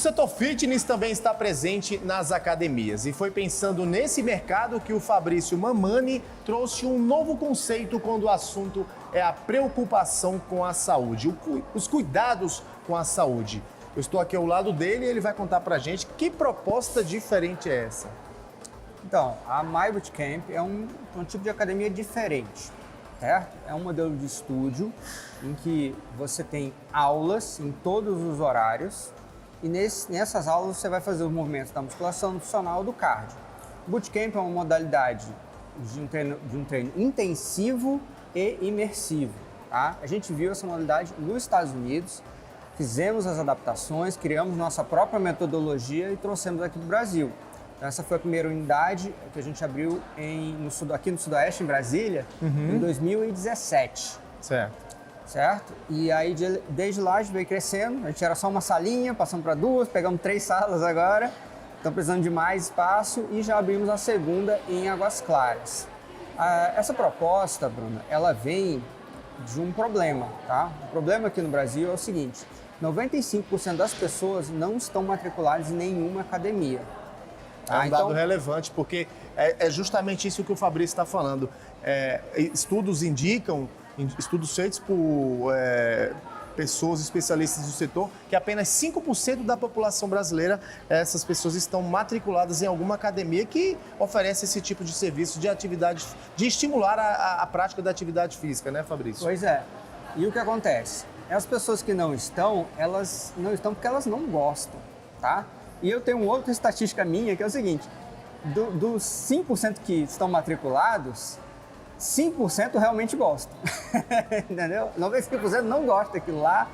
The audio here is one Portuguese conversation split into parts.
setor fitness também está presente nas academias e foi pensando nesse mercado que o Fabrício Mamani trouxe um novo conceito quando o assunto é a preocupação com a saúde, os cuidados com a saúde. Eu estou aqui ao lado dele e ele vai contar pra gente que proposta diferente é essa. Então, a My Bootcamp é um tipo de academia diferente, certo? É um modelo de estúdio em que você tem aulas em todos os horários e nessas aulas você vai fazer os movimentos da musculação, do funcional, do cardio. O Bootcamp é uma modalidade de um treino intensivo e imersivo, tá? A gente viu essa modalidade nos Estados Unidos, fizemos as adaptações, criamos nossa própria metodologia e trouxemos aqui para o Brasil. Então, essa foi a primeira unidade que a gente abriu aqui no Sudoeste, em Brasília, em 2017. Certo? E aí, desde lá, a gente veio crescendo. A gente era só uma salinha, passamos para 2, pegamos 3 salas agora. Estamos precisando de mais espaço e já abrimos a segunda em Águas Claras. Essa proposta, Bruna, ela vem de um problema, tá? O problema aqui no Brasil é o seguinte: 95% das pessoas não estão matriculadas em nenhuma academia. É um dado relevante, porque é justamente isso que o Fabrício está falando. Estudos indicam, estudos feitos por pessoas especialistas do setor, que apenas 5% da população brasileira, essas pessoas estão matriculadas em alguma academia que oferece esse tipo de serviço de atividade, de estimular a prática da atividade física, né, Fabrício? Pois é. E o que acontece? As pessoas que não estão, elas não estão porque elas não gostam, tá? E eu tenho uma outra estatística minha, que é o seguinte: dos 5% que estão matriculados, 5% realmente gostam, entendeu? 95% não gostam daquilo lá.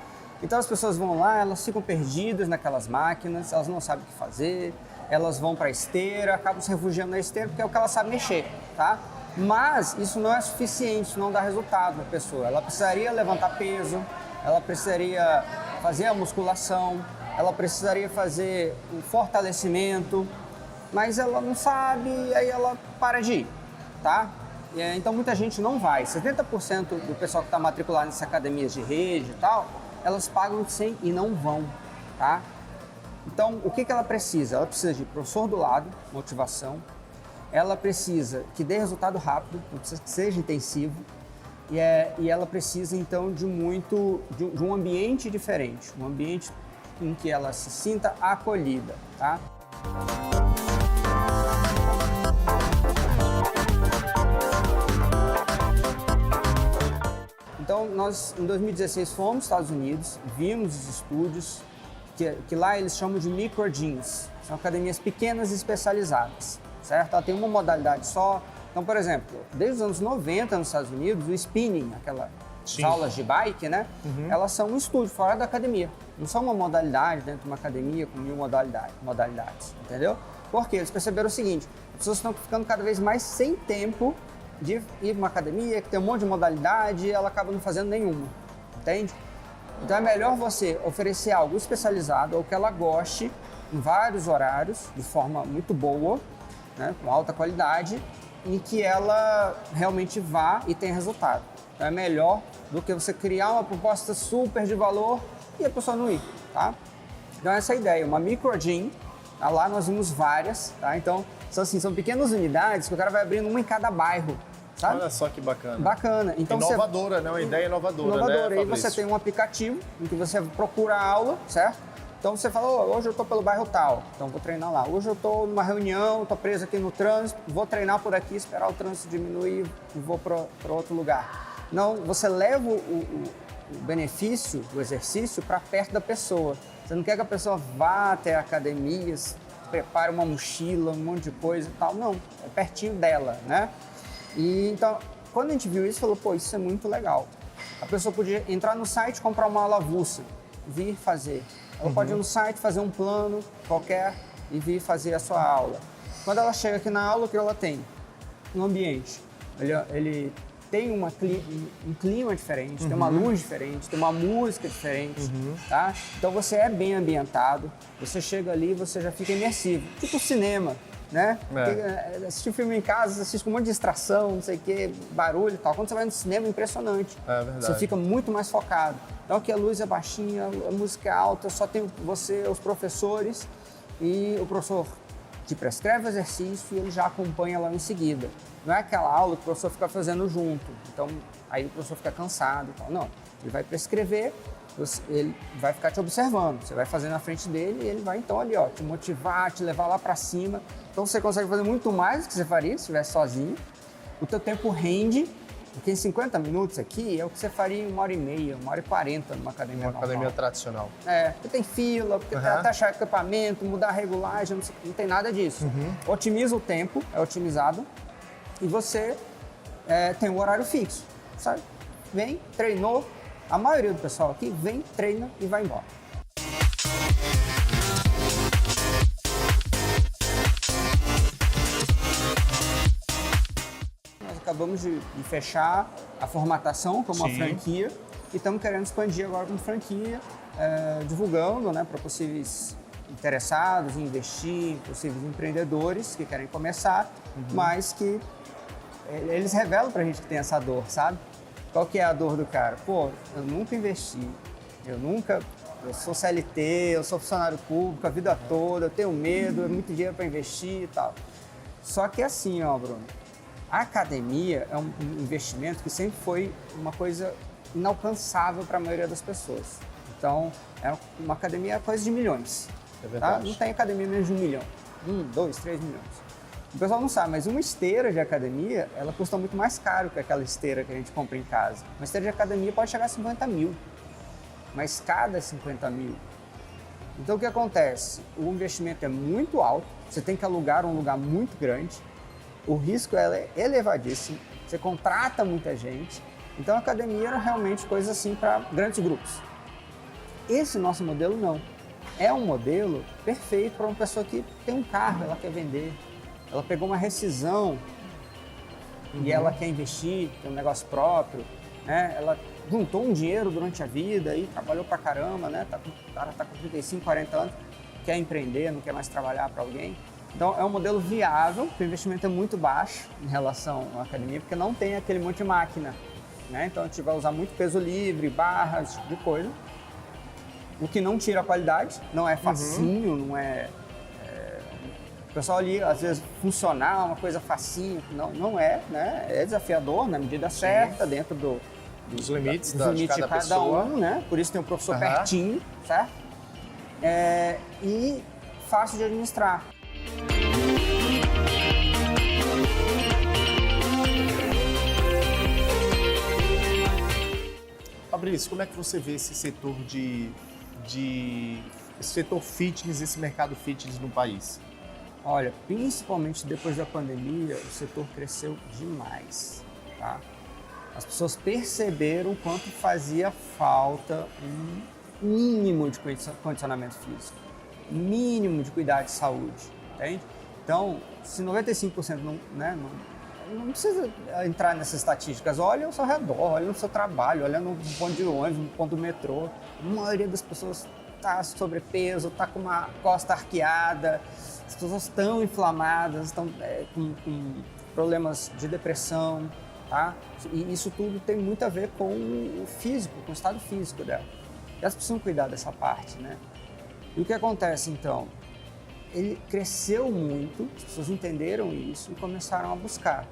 Então as pessoas vão lá, elas ficam perdidas naquelas máquinas, elas não sabem o que fazer, elas vão para a esteira, acabam se refugiando na esteira porque é o que elas sabem mexer, tá? Mas isso não é suficiente, isso não dá resultado na pessoa. Ela precisaria levantar peso, ela precisaria fazer a musculação, ela precisaria fazer o fortalecimento, mas ela não sabe e aí ela para de ir, tá? Então muita gente não vai. 70% do pessoal que está matriculado nessas academias de rede e tal, elas pagam 100 e não vão, tá? Então o que ela precisa? Ela precisa de professor do lado, motivação. Ela precisa que dê resultado rápido, não precisa que seja intensivo. E ela precisa então de um ambiente diferente, um ambiente em que ela se sinta acolhida, tá? Então, nós, em 2016, fomos aos Estados Unidos, vimos os estúdios, que lá eles chamam de micro gyms, são academias pequenas e especializadas, certo? Ela tem uma modalidade só. Então, por exemplo, desde os anos 90 nos Estados Unidos, o spinning, aquelas aulas de bike, né? Elas são um estúdio fora da academia. Não são uma modalidade dentro de uma academia com 1000 modalidades, entendeu? Porque eles perceberam o seguinte: as pessoas estão ficando cada vez mais sem tempo de ir para uma academia que tem um monte de modalidade e ela acaba não fazendo nenhuma, entende? Então é melhor você oferecer algo especializado ou que ela goste em vários horários, de forma muito boa, né, com alta qualidade, em que ela realmente vá e tenha resultado. Então é melhor do que você criar uma proposta super de valor e a pessoa não ir, tá? Então essa é a ideia, uma micro gym, tá? Lá nós vimos várias, tá? Então são pequenas unidades que o cara vai abrindo uma em cada bairro, sabe? Olha só que bacana. Bacana. Então, inovadora, né? Uma ideia inovadora, né, Aí você tem um aplicativo em que você procura a aula, certo? Então você fala: hoje eu estou pelo bairro tal, então vou treinar lá. Hoje eu estou numa reunião, estou preso aqui no trânsito, vou treinar por aqui, esperar o trânsito diminuir e vou para outro lugar. Não, você leva o benefício do exercício para perto da pessoa. Você não quer que a pessoa vá até a academia, prepare uma mochila, um monte de coisa e tal. Não, é pertinho dela, né? E então, quando a gente viu isso, falou: isso é muito legal. A pessoa podia entrar no site, comprar uma aula avulsa, vir fazer. Ela pode ir no site, fazer um plano qualquer e vir fazer a sua aula. Quando ela chega aqui na aula, o que ela tem? Um ambiente. Ele tem um clima diferente, tem uma luz diferente, tem uma música diferente, tá? Então você é bem ambientado, você chega ali e você já fica imersivo. Tipo cinema. né? Assistir filme em casa, você assiste com um monte de distração, não sei o quê, barulho e tal. Quando você vai no cinema, é impressionante. É verdade. Você fica muito mais focado. Então aqui a luz é baixinha, a música é alta, só tem você, os professores, e o professor te prescreve o exercício e ele já acompanha lá em seguida. Não é aquela aula que o professor fica fazendo junto. Então, aí o professor fica cansado e tal. Não, ele vai prescrever, ele vai ficar te observando. Você vai fazer na frente dele e ele vai, então, ali, ó, te motivar, te levar lá para cima. Então, você consegue fazer muito mais do que você faria se estivesse sozinho. O teu tempo rende, porque em 50 minutos aqui é o que você faria em 1h30, 1h40 numa academia normal. Academia tradicional. Porque tem fila, porque tá achar equipamento, mudar a regulagem, não tem nada disso. Otimiza o tempo, é otimizado, e você tem um horário fixo, sabe? Vem, treinou, a maioria do pessoal aqui vem, treina e vai embora. Nós acabamos de fechar a formatação como uma franquia e estamos querendo expandir agora como franquia, divulgando, né, para possíveis interessados em investir, possíveis empreendedores que querem começar, mas que eles revelam pra gente que tem essa dor, sabe? Qual que é a dor do cara? Pô, eu nunca investi, eu sou CLT, eu sou funcionário público a vida toda, eu tenho medo, é muito dinheiro para investir e tal. Só que assim, ó, Bruno, a academia é um investimento que sempre foi uma coisa inalcançável para a maioria das pessoas. Então, uma academia é coisa de milhões. É verdade. Tá? Não tem academia menos de 1 milhão. 1, 2, 3 milhões. O pessoal não sabe, mas uma esteira de academia, ela custa muito mais caro que aquela esteira que a gente compra em casa. Uma esteira de academia pode chegar a 50 mil. Uma escada é 50 mil. Então, o que acontece? O investimento é muito alto, você tem que alugar um lugar muito grande, o risco é elevadíssimo, você contrata muita gente. Então, a academia era realmente coisa assim para grandes grupos. Esse nosso modelo não. É um modelo perfeito para uma pessoa que tem um carro, ela quer vender, ela pegou uma rescisão e ela quer investir, tem um negócio próprio, né? Ela juntou um dinheiro durante a vida e trabalhou pra caramba, né? O cara tá com 35, 40 anos, quer empreender, não quer mais trabalhar para alguém. Então é um modelo viável, o investimento é muito baixo em relação à academia, porque não tem aquele monte de máquina, né? Então a gente vai usar muito peso livre, barras, esse tipo de coisa. O que não tira a qualidade, não é facinho, não é... O pessoal ali, às vezes, funcionar uma coisa facinho, não é, né? É desafiador na medida certa, dentro dos limites de cada pessoa. Né? Por isso tem o professor pertinho, certo? E fácil de administrar. Fabrício, como é que você vê esse setor esse setor fitness, esse mercado fitness no país? Olha, principalmente depois da pandemia, o setor cresceu demais, tá? As pessoas perceberam quanto fazia falta um mínimo de condicionamento físico, mínimo de cuidar de saúde, entende? Então, se 95% não precisa entrar nessas estatísticas, olha ao seu redor, olha no seu trabalho, olha no ponto de ônibus, no ponto do metrô. A maioria das pessoas está sobrepeso, está com uma costa arqueada, as pessoas estão inflamadas, estão com problemas de depressão, tá? E isso tudo tem muito a ver com o físico, com o estado físico dela. E elas precisam cuidar dessa parte, né? E o que acontece então? Ele cresceu muito, as pessoas entenderam isso e começaram a buscar.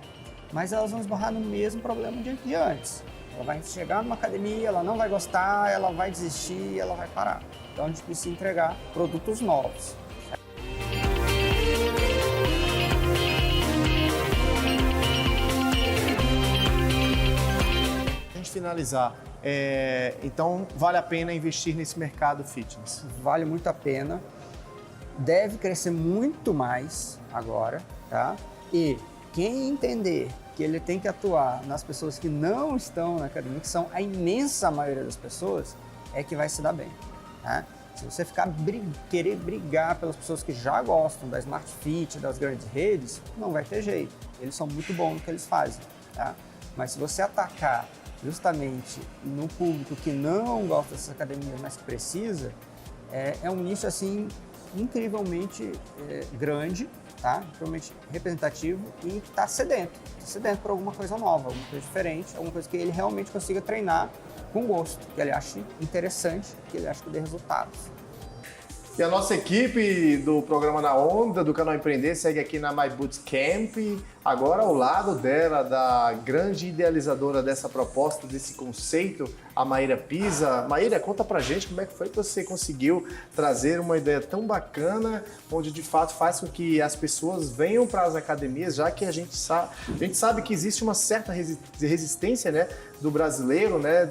Mas elas vão esbarrar no mesmo problema de antes. Ela vai chegar numa academia, ela não vai gostar, ela vai desistir, ela vai parar. Então a gente precisa entregar produtos novos. Pra gente finalizar, então vale a pena investir nesse mercado fitness? Vale muito a pena. Deve crescer muito mais agora, tá? E quem entender que ele tem que atuar nas pessoas que não estão na academia, que são a imensa maioria das pessoas, é que vai se dar bem, tá? Se você querer brigar pelas pessoas que já gostam da Smart Fit, das grandes redes, não vai ter jeito. Eles são muito bons no que eles fazem, tá? Mas se você atacar justamente no público que não gosta dessas academias, mas que precisa, é um nicho assim incrivelmente grande tá? Extremamente representativo e está sedento por alguma coisa nova, alguma coisa diferente, alguma coisa que ele realmente consiga treinar com gosto, que ele ache interessante, que ele ache que dê resultados. E a nossa equipe do programa Na Onda, do canal Empreender, segue aqui na My Bootcamp, agora ao lado dela, da grande idealizadora dessa proposta, desse conceito, a Maíra Pisa. Maíra, conta pra gente como é que foi que você conseguiu trazer uma ideia tão bacana, onde de fato faz com que as pessoas venham para as academias, já que a gente sabe que existe uma certa resistência, né, do brasileiro, né,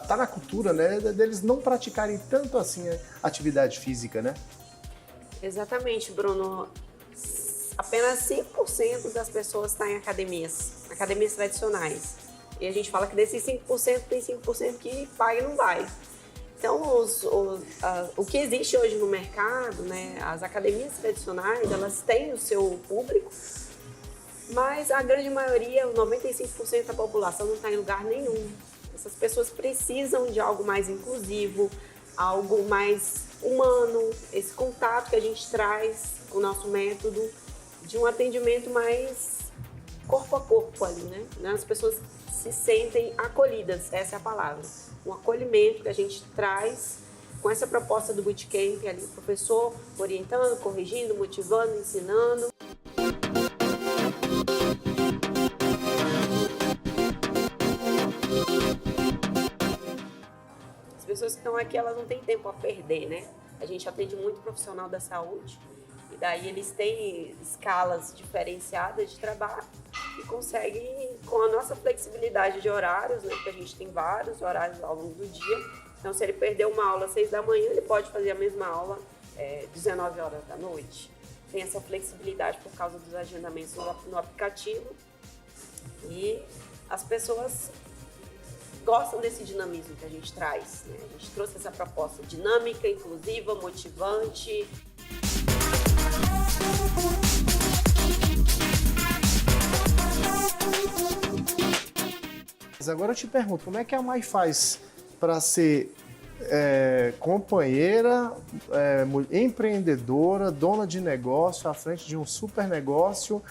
tá na cultura, né, deles não praticarem tanto assim a atividade física, né? Exatamente, Bruno. Apenas 5% das pessoas estão em academias tradicionais. E a gente fala que desses 5%, tem 5% que paga e não vai. Então, o que existe hoje no mercado, né, as academias tradicionais, elas têm o seu público, mas a grande maioria, 95% da população não está em lugar nenhum. Essas pessoas precisam de algo mais inclusivo, algo mais humano, esse contato que a gente traz com o nosso método, de um atendimento mais corpo a corpo ali, né? As pessoas se sentem acolhidas, essa é a palavra. Um acolhimento que a gente traz com essa proposta do bootcamp ali, o professor orientando, corrigindo, motivando, ensinando. As pessoas que estão aqui, elas não têm tempo a perder, né? A gente atende muito profissional da saúde, e daí eles têm escalas diferenciadas de trabalho e conseguem, com a nossa flexibilidade de horários, né? Porque a gente tem vários horários ao longo do dia. Então, se ele perder uma aula às 6 da manhã, ele pode fazer a mesma aula 19 horas da noite. Tem essa flexibilidade por causa dos agendamentos no aplicativo. E as pessoas gostam desse dinamismo que a gente traz, né? A gente trouxe essa proposta dinâmica, inclusiva, motivante. Mas agora eu te pergunto, como é que a Mai faz para ser companheira, empreendedora, dona de negócio, à frente de um super negócio,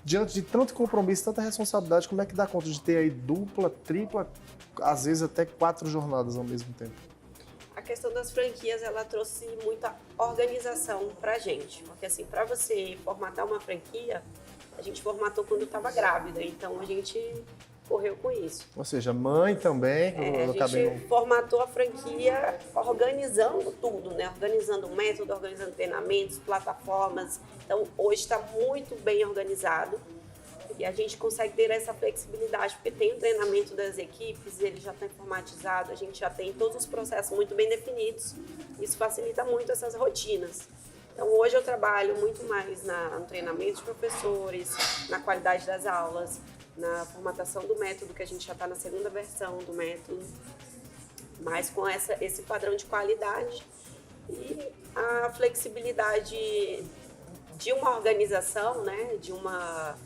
diante de tanto compromisso, tanta responsabilidade, como é que dá conta de ter aí dupla, tripla, às vezes até 4 jornadas ao mesmo tempo? A questão das franquias, ela trouxe muita organização pra gente, porque assim, para você formatar uma franquia, a gente formatou quando eu estava grávida, então a gente correu com isso. Ou seja, mãe também. A gente formatou a franquia organizando tudo, né? Organizando o método, organizando treinamentos, plataformas. Então, hoje está muito bem organizado e a gente consegue ter essa flexibilidade, porque tem o treinamento das equipes, ele já está informatizado, a gente já tem todos os processos muito bem definidos. Isso facilita muito essas rotinas. Então, hoje eu trabalho muito mais no treinamento de professores, na qualidade das aulas, na formatação do método, que a gente já está na segunda versão do método, mas com esse padrão de qualidade e a flexibilidade de uma organização, né, de uma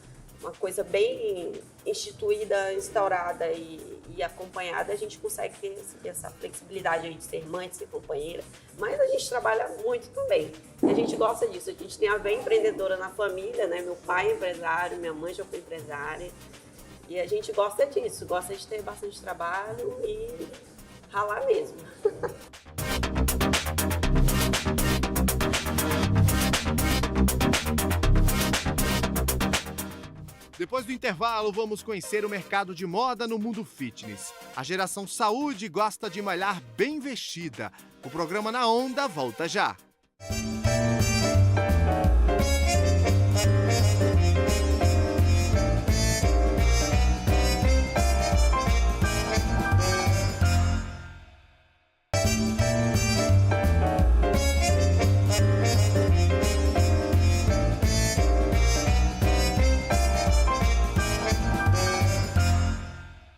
coisa bem instituída, instaurada e acompanhada, a gente consegue ter essa flexibilidade aí de ser mãe, de ser companheira, mas a gente trabalha muito também. E a gente gosta disso, a gente tem a veia empreendedora na família, né? Meu pai é empresário, minha mãe já foi empresária, e a gente gosta disso, gosta de ter bastante trabalho e ralar mesmo. Depois do intervalo, vamos conhecer o mercado de moda no mundo fitness. A geração saúde gosta de malhar bem vestida. O programa Na Onda volta já.